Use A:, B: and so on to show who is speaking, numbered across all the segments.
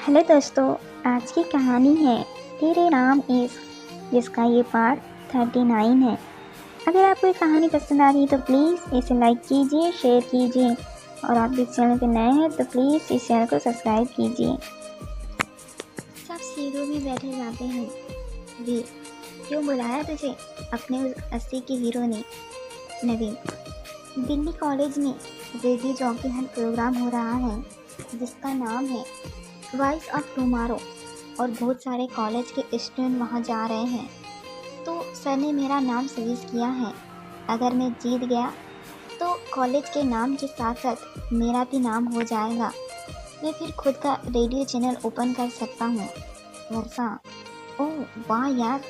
A: Hello दोस्तों, आज की कहानी है तेरे नाम इस, जिसका ये पार्ट 39 है। अगर आपको ये कहानी पसंद आ रही है तो प्लीज़ इसे लाइक कीजिए, शेयर कीजिए और आप इस चैनल पर नए हैं तो प्लीज़ इस चैनल को सब्सक्राइब कीजिए। सब सीढ़ियों में बैठे जाते हैं। वीर, क्यों बुलाया तुझे अपने उस 80 के हीरो ने? नवीन, दिल्ली कॉलेज में रेडियो जॉकी हंट प्रोग्राम हो रहा है जिसका नाम है वॉइस ऑफ टुमारो और बहुत सारे कॉलेज के स्टूडेंट वहाँ जा रहे हैं। तो सर ने मेरा नाम सजेस्ट किया है। अगर मैं जीत गया तो कॉलेज के नाम के साथ साथ मेरा भी नाम हो जाएगा। मैं फिर खुद का रेडियो चैनल ओपन कर सकता हूँ। वर्षा, ओह वाह यार।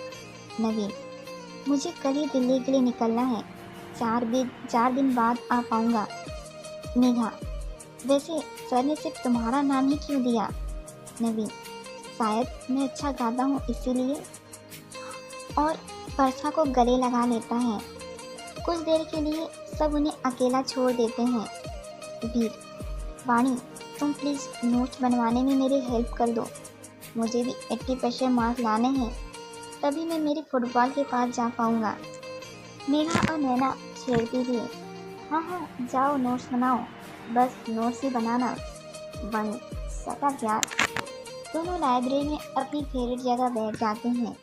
A: नवीन, मुझे कल ही दिल्ली के लिए निकलना है। 4 दिन बाद आ पाऊँगा। मेघा, वैसे सर ने सिर्फ तुम्हारा नाम ही क्यों दिया? नवीन, शायद मैं अच्छा गाता हूँ इसीलिए। और वर्षा को गले लगा लेता है। कुछ देर के लिए सब उन्हें अकेला छोड़ देते हैं। वीर, वाणी, तुम प्लीज़ नोट्स बनवाने में मेरी हेल्प कर दो। मुझे भी 80% मार्क्स लाने हैं, तभी मैं मेरी फुटबॉल के पास जा पाऊँगा। मेघा और नैना छेड़ती थी। हाँ, जाओ नोट्स बनाओ, बस नोट्स ही बनाना। वाणी, सटा यार। दोनों लाइब्रेरी में अपनी फेवरेट जगह बैठ जाते हैं।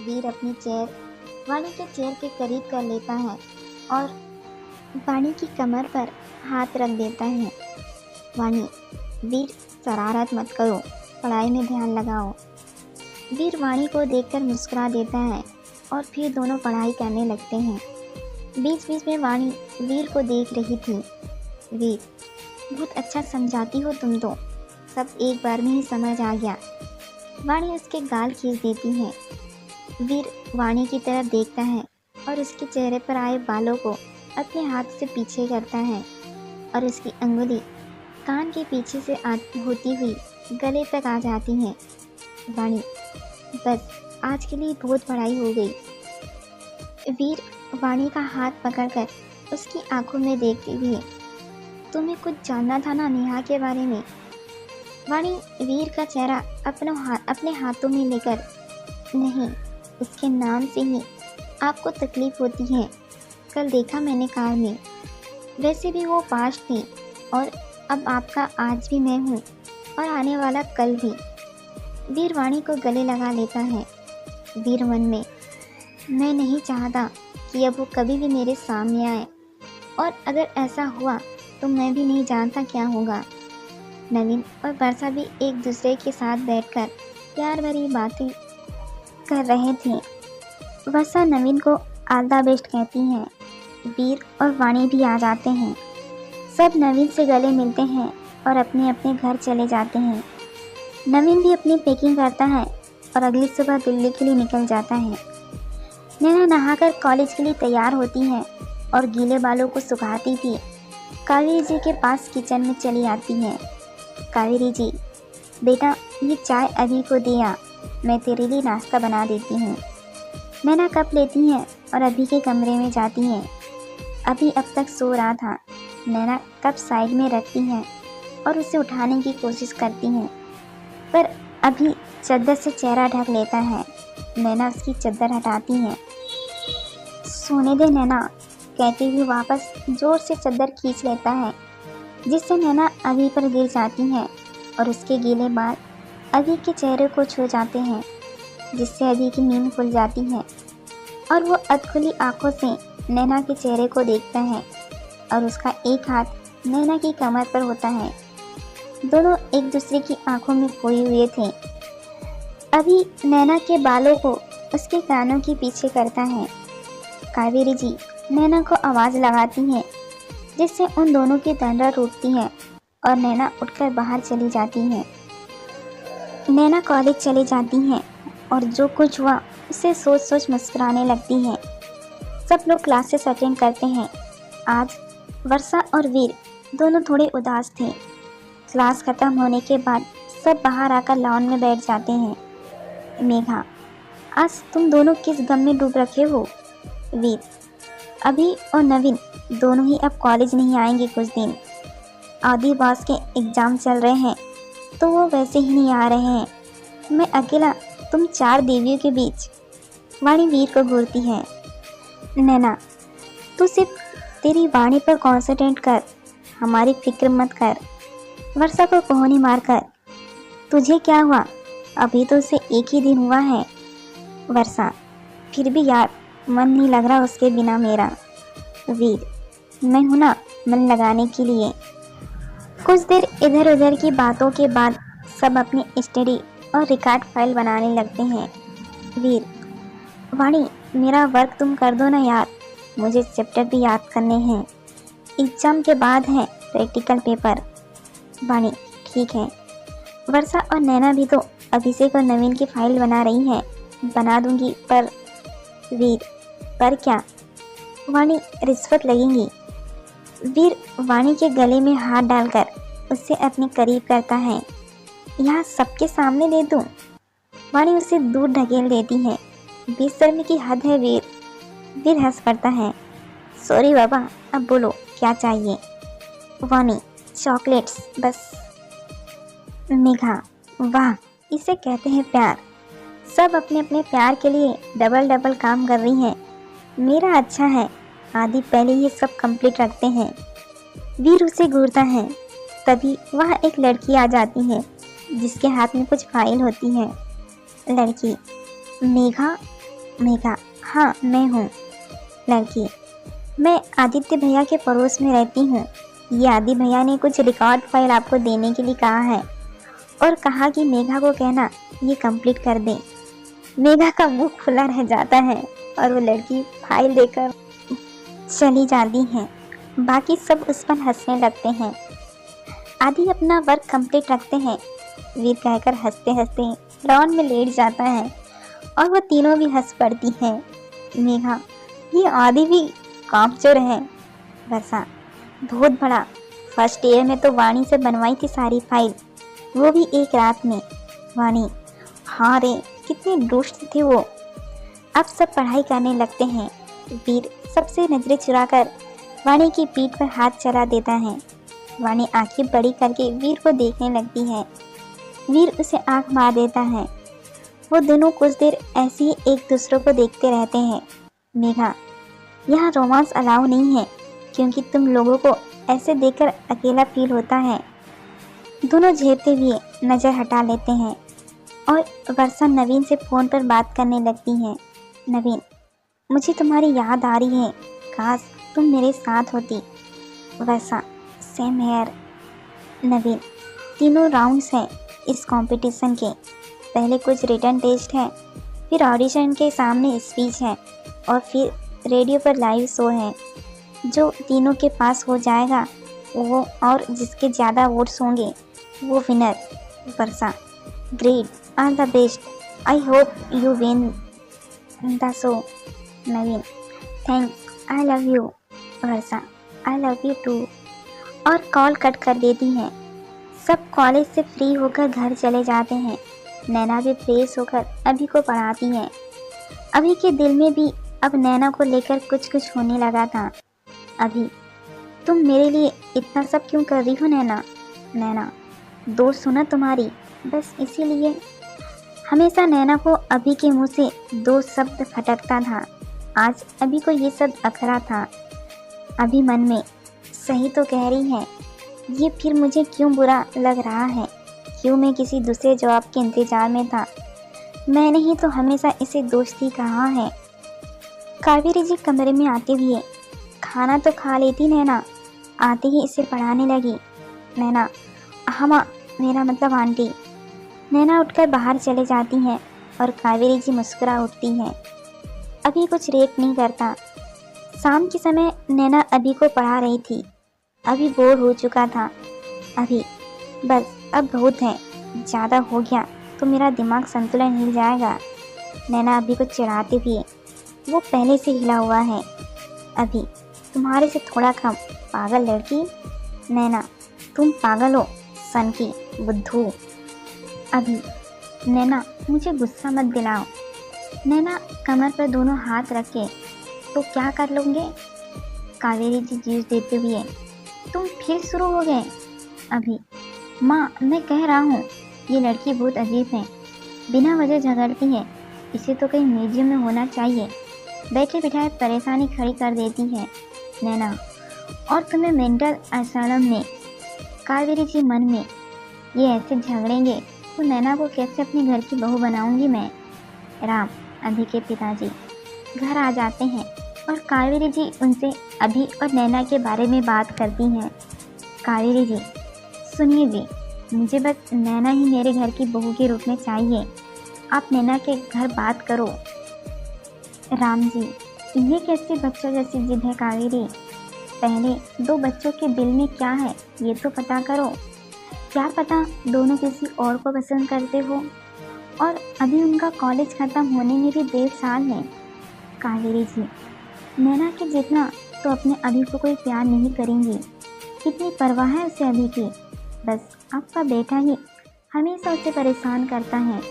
A: वीर अपनी चेयर वाणी के चेयर के करीब कर लेता है और वाणी की कमर पर हाथ रख देता है। वाणी, वीर शरारत मत करो, पढ़ाई में ध्यान लगाओ। वीर वाणी को देखकर मुस्कुरा देता है और फिर दोनों पढ़ाई करने लगते हैं। बीच बीच में वाणी वीर को देख रही थी। वीर, बहुत अच्छा समझाती हो तुम तो, सब एक बार में ही समझ आ गया। वाणी उसके गाल खींच देती है। वीर वाणी की तरफ देखता है और उसके चेहरे पर आए बालों को अपने हाथ से पीछे करता है और उसकी अंगुली कान के पीछे से होती हुई गले तक आ जाती है। वाणी, बस आज के लिए बहुत पढ़ाई हो गई। वीर वाणी का हाथ पकड़कर उसकी आंखों में देखते हुए, तुम्हें कुछ जानना था ना नेहा के बारे में? वाणी वीर का चेहरा अपने हाथों में लेकर, नहीं, उसके नाम से ही आपको तकलीफ होती है। कल देखा मैंने कार में, वैसे भी वो पास थी और अब आपका आज भी मैं हूँ और आने वाला कल भी। वीर वाणी को गले लगा लेता है। वीर मन में, मैं नहीं चाहता कि अब वो कभी भी मेरे सामने आए, और अगर ऐसा हुआ तो मैं भी नहीं जानता क्या होगा। नवीन और वर्षा भी एक दूसरे के साथ बैठकर प्यार भरी बातें कर रहे थे। वर्षा नवीन को ऑल द बेस्ट कहती है। वीर और वाणी भी आ जाते हैं। सब नवीन से गले मिलते हैं और अपने अपने घर चले जाते हैं। नवीन भी अपनी पैकिंग करता है और अगली सुबह दिल्ली के लिए निकल जाता है। नैना नहाकर कॉलेज के लिए तैयार होती है और गीले बालों को सुखाती थी। कावेरी जी के पास किचन में चली आती है। कावेरी जी, बेटा ये चाय अभी को दिया, मैं तेरे लिए नाश्ता बना देती हूँ। नैना कप लेती है और अभी के कमरे में जाती है। अभी अब तक सो रहा था। नैना कप साइड में रखती है और उसे उठाने की कोशिश करती है, पर अभी चद्दर से चेहरा ढक लेता है। नैना उसकी चद्दर हटाती है। सोने दे नैना, कहते हुए वापस जोर से चद्दर खींच लेता है, जिससे नैना अभी पर गिर जाती है और उसके गीले बाल अभी के चेहरे को छू जाते हैं, जिससे अभी की नींद खुल जाती है और वो अधखुली आंखों से नैना के चेहरे को देखता है और उसका एक हाथ नैना की कमर पर होता है। दोनों एक दूसरे की आंखों में खोए हुए थे। अभी नैना के बालों को उसके कानों के पीछे करता है। कावेरी जी नैना को आवाज़ लगाती है, जिससे उन दोनों की तंद्रा टूटती है और नैना उठकर बाहर चली जाती है। नैना कॉलेज चली जाती है और जो कुछ हुआ उसे सोच सोच मुस्कुराने लगती है। सब लोग क्लासेस अटेंड करते हैं। आज वर्षा और वीर दोनों थोड़े उदास थे। क्लास खत्म होने के बाद सब बाहर आकर लॉन में बैठ जाते हैं। मेघा, आज तुम दोनों किस गम में डूब रखे हो? वीर, अभी और नवीन दोनों ही अब कॉलेज नहीं आएंगे कुछ दिन। आदि बॉस के एग्ज़ाम चल रहे हैं, तो वो वैसे ही नहीं आ रहे हैं। मैं अकेला, तुम 4 देवियों के बीच। वाणी वीर को घूरती है। नैना, तू सिर्फ तेरी वाणी पर कॉन्सेंट्रेट कर, हमारी फिक्र मत कर। वर्षा को कोहनी मारकर, तुझे क्या हुआ? अभी तो उसे 1 ही दिन हुआ है। वर्षा, फिर भी यार मन नहीं लग रहा उसके बिना मेरा। वीर, मैं हूं ना मन लगाने के लिए। कुछ देर इधर उधर की बातों के बाद सब अपनी स्टडी और रिकॉर्ड फाइल बनाने लगते हैं। वीर, वाणी मेरा वर्क तुम कर दो ना यार, मुझे चैप्टर भी याद करने हैं। एग्जाम के बाद है प्रैक्टिकल पेपर। वाणी, ठीक है। वर्षा और नैना भी तो अभिषेक और नवीन की फाइल बना रही हैं। बना दूंगी पर। वीर, पर क्या? वाणी, रिश्वत लगेंगी। वीर वाणी के गले में हाथ डालकर उससे अपने करीब करता है। यहाँ सबके सामने दे दूं? वाणी उसे दूर ढकेल देती है। बेशर्मी की हद है वीर। वीर हंस पड़ता है। सॉरी बाबा, अब बोलो क्या चाहिए? वाणी, चॉकलेट्स बस। मेघा, वाह, इसे कहते हैं प्यार। सब अपने अपने प्यार के लिए डबल डबल काम कर रही हैं। मेरा अच्छा है, आदि पहले ये सब कंप्लीट रखते हैं। वीर उसे घूरता है। तभी वहाँ एक लड़की आ जाती है जिसके हाथ में कुछ फाइल होती है। लड़की, मेघा? मेघा, हाँ मैं हूँ। लड़की, मैं आदित्य भैया के पड़ोस में रहती हूँ। ये आदि भैया ने कुछ रिकॉर्ड फाइल आपको देने के लिए कहा है और कहा कि मेघा को कहना ये कंप्लीट कर दे। मेघा का मुंह खुला रह जाता है और वो लड़की फाइल देकर चली जाती है। बाकी सब उस पर हंसने लगते हैं। आदि अपना वर्क कंप्लीट रखते हैं, वीर कहकर हंसते हंसते लॉन में लेट जाता है और वो तीनों भी हंस पड़ती हैं। मेघा, ये आदि भी कामचोर है। वर्षा, बहुत बड़ा। फर्स्ट ईयर में तो वाणी से बनवाई थी सारी फाइल, वो भी एक रात में। वाणी, हाँ रे, कितने दुष्ट थे वो। अब सब पढ़ाई करने लगते हैं। वीर सबसे नजरें चुराकर वाणी की पीठ पर हाथ चला देता है। वाणी आंखें बड़ी करके वीर को देखने लगती है। वीर उसे आंख मार देता है। वो दोनों कुछ देर ऐसे ही एक दूसरे को देखते रहते हैं। मेघा, यहाँ रोमांस अलाउ नहीं है क्योंकि तुम लोगों को ऐसे देखकर अकेला फील होता है। दोनों झेपते हुए नज़र हटा लेते हैं और वर्षा नवीन से फ़ोन पर बात करने लगती है। नवीन, मुझे तुम्हारी याद आ रही है, काश तुम मेरे साथ होती। वर्षा, सेम हेयर। नवीन, तीनों राउंड्स हैं इस कंपटीशन के। पहले कुछ रिटन टेस्ट है, फिर ऑडिशन के सामने स्पीच है और फिर रेडियो पर लाइव शो है। जो तीनों के पास हो जाएगा वो, और जिसके ज़्यादा वोट्स होंगे वो winner. Varsha, great, all the best, I hope you win the show. Naveen, thanks, I love you. Varsha, I love you too. और कॉल कट कर देती हैं। सब कॉलेज से फ्री होकर घर चले जाते हैं। नैना भी फ्रेश होकर अभी को पढ़ाती है। अभी के दिल में भी अब नैना को लेकर कुछ कुछ होने लगा था। अभी, तुम मेरे लिए इतना सब क्यों कर रही हो नैना? नैना, दोस्त सुना तुम्हारी, बस इसीलिए। हमेशा नैना को अभी के मुंह से दो शब्द फटकता था, आज अभी को ये सब अखरा था। अभी मन में, सही तो कह रही है, ये फिर मुझे क्यों बुरा लग रहा है? क्यों मैं किसी दूसरे जवाब के इंतजार में था? मैंने ही तो हमेशा इसे दोस्ती कहा है। कावेरी जी कमरे में आते हुए, खाना तो खा लेती नैना। आते ही इसे पढ़ाने लगी। नैना, हाँ मेरा मतलब आंटी। नैना उठकर बाहर चले जाती हैं और कावेरी जी मुस्कुरा उठती हैं। अभी कुछ रेट नहीं करता। शाम के समय नैना अभी को पढ़ा रही थी। अभी बोर हो चुका था। अभी, बस अब बहुत है, ज़्यादा हो गया तो मेरा दिमाग संतुलन हिल जाएगा। नैना अभी को चिढ़ाते हुए, वो पहले से हिला हुआ है। अभी, तुम्हारे से थोड़ा कम, पागल लड़की। नैना, तुम पागल हो, सन की बुद्धू। अभी, नैना मुझे गुस्सा मत दिलाओ। नैना कमर पर दोनों हाथ रखे, तो क्या कर लोगे? कावेरी जी जूस देते हुए, तुम फिर शुरू हो गए। अभी, माँ, मैं कह रहा हूँ, ये लड़की बहुत अजीब है, बिना वजह झगड़ती है, इसे तो कहीं म्यूजियम में होना चाहिए। बैठे बिठाए परेशानी खड़ी कर देती है नैना। और तुम्हें मेंटल असाइलम में। कावेरी जी मन में, ये ऐसे झगड़ेंगे तो नैना को कैसे अपने घर की बहू बनाऊंगी मैं। राम, अभी के पिताजी, घर आ जाते हैं और कावेरी जी उनसे अभी और नैना के बारे में बात करती हैं। कावेरी जी, सुनिए जी, मुझे बस नैना ही मेरे घर की बहू के रूप में चाहिए। आप नैना के घर बात करो। राम जी, ये कैसी बच्चों जैसी जिद है कावेरी। पहले 2 बच्चों के दिल में क्या है ये तो पता करो। क्या पता दोनों किसी और को पसंद करते हो, और अभी उनका कॉलेज ख़त्म होने में भी 1.5 साल है। कावेरी जी, नैना के जितना तो अपने अभी को कोई प्यार नहीं करेंगी। कितनी परवाह है उसे अभी की। बस आपका बेटा ही हमेशा उसे परेशान करता है।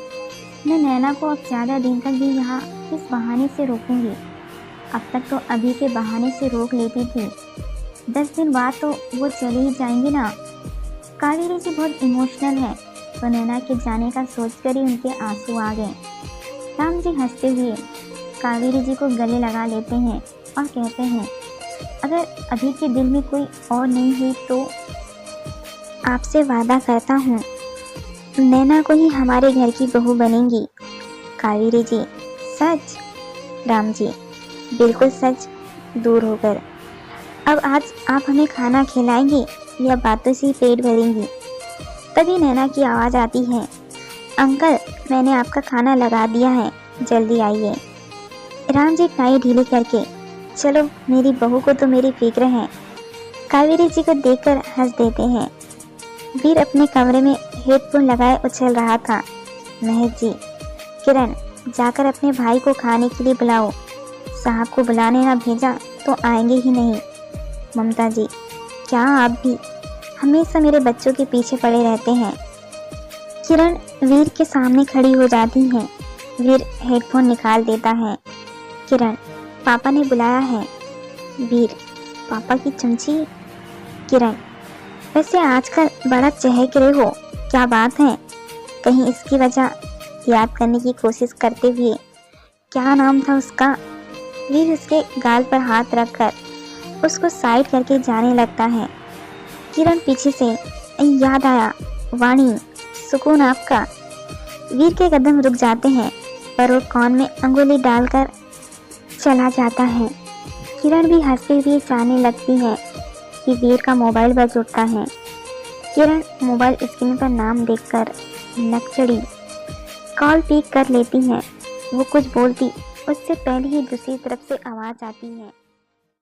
A: मैं नैना को अब ज़्यादा दिन तक भी यहाँ इस बहाने से रोकूंगी। अब तक तो अभी के बहाने से रोक लेती थी, 10 दिन बाद तो वो चली ही जाएंगी ना। कावेरी जी बहुत इमोशनल है, तो नैना के जाने का सोचकर ही उनके आंसू आ गए। राम जी हंसते हुए कावेरी जी को गले लगा लेते हैं और कहते हैं, अगर अभी के दिल में कोई और नहीं हुई तो आपसे वादा करता हूँ नैना को ही हमारे घर की बहू बनेंगी। कावेरी जी, सच? राम जी, बिल्कुल सच, दूर होकर। अब आज आप हमें खाना खिलाएंगी या बातों से ही पेट भरेंगी। तभी नैना की आवाज़ आती है, अंकल, मैंने आपका खाना लगा दिया है, जल्दी आइए। राम जी टाई ढीली करके, चलो, मेरी बहू को तो मेरी फिक्र है। कावेरी जी को देखकर हंस देते हैं। वीर अपने कमरे में हेडफोन लगाए उछल रहा था। महक जी, किरण, जाकर अपने भाई को खाने के लिए बुलाओ। साहब को बुलाने ना भेजा तो आएंगे ही नहीं। ममता जी, क्या आप भी हमेशा मेरे बच्चों के पीछे पड़े रहते हैं। किरण वीर के सामने खड़ी हो जाती हैं। वीर हेडफोन निकाल देता है। किरण, पापा ने बुलाया है। वीर, पापा की चमची। किरण, वैसे आजकल बड़ा चहक रहे हो, क्या बात है? कहीं इसकी वजह याद करने की कोशिश करते हुए, क्या नाम था उसका? वीर उसके गाल पर हाथ रखकर उसको साइड करके जाने लगता है। किरण पीछे से, याद आया, वाणी, सुकून आपका। वीर के कदम रुक जाते हैं, पर वो कान में अंगुली डालकर चला जाता है। किरण भी हंसते हुए जाने लगती है कि वीर का मोबाइल बज उठता है। किरण मोबाइल स्क्रीन पर नाम देखकर नक चढ़ी कॉल पिक कर लेती है। वो कुछ बोलती उससे पहले ही दूसरी तरफ से आवाज़ आती है।